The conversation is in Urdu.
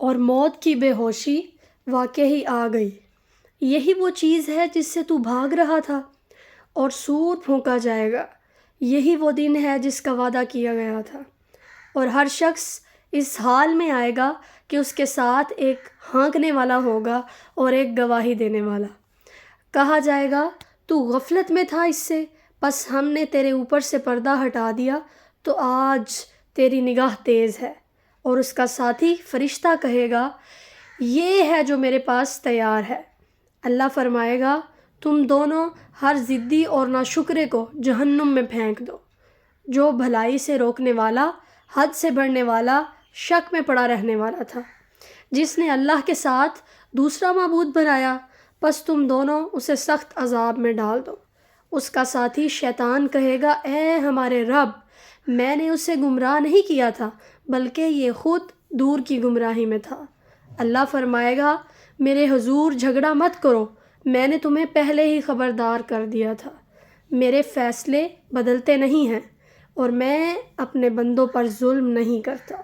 اور موت کی بے ہوشی واقعی آ گئی۔ یہی وہ چیز ہے جس سے تو بھاگ رہا تھا، اور سور پھونکا جائے گا۔ یہی وہ دن ہے جس کا وعدہ کیا گیا تھا، اور ہر شخص اس حال میں آئے گا کہ اس کے ساتھ ایک ہانکنے والا ہوگا اور ایک گواہی دینے والا۔ کہا جائے گا تو غفلت میں تھا اس سے، پس ہم نے تیرے اوپر سے پردہ ہٹا دیا تو آج تیری نگاہ تیز ہے۔ اور اس کا ساتھی فرشتہ کہے گا یہ ہے جو میرے پاس تیار ہے۔ اللہ فرمائے گا تم دونوں ہر ضدی اور ناشکرے کو جہنم میں پھینک دو۔ جو بھلائی سے روکنے والا، حد سے بڑھنے والا، شک میں پڑا رہنے والا تھا، جس نے اللہ کے ساتھ دوسرا معبود بنایا، پس تم دونوں اسے سخت عذاب میں ڈال دو۔ اس کا ساتھی شیطان کہے گا اے ہمارے رب، میں نے اسے گمراہ نہیں کیا تھا بلکہ یہ خود دور کی گمراہی میں تھا۔ اللہ فرمائے گا میرے حضور جھگڑا مت کرو، میں نے تمہیں پہلے ہی خبردار کر دیا تھا۔ میرے فیصلے بدلتے نہیں ہیں اور میں اپنے بندوں پر ظلم نہیں کرتا۔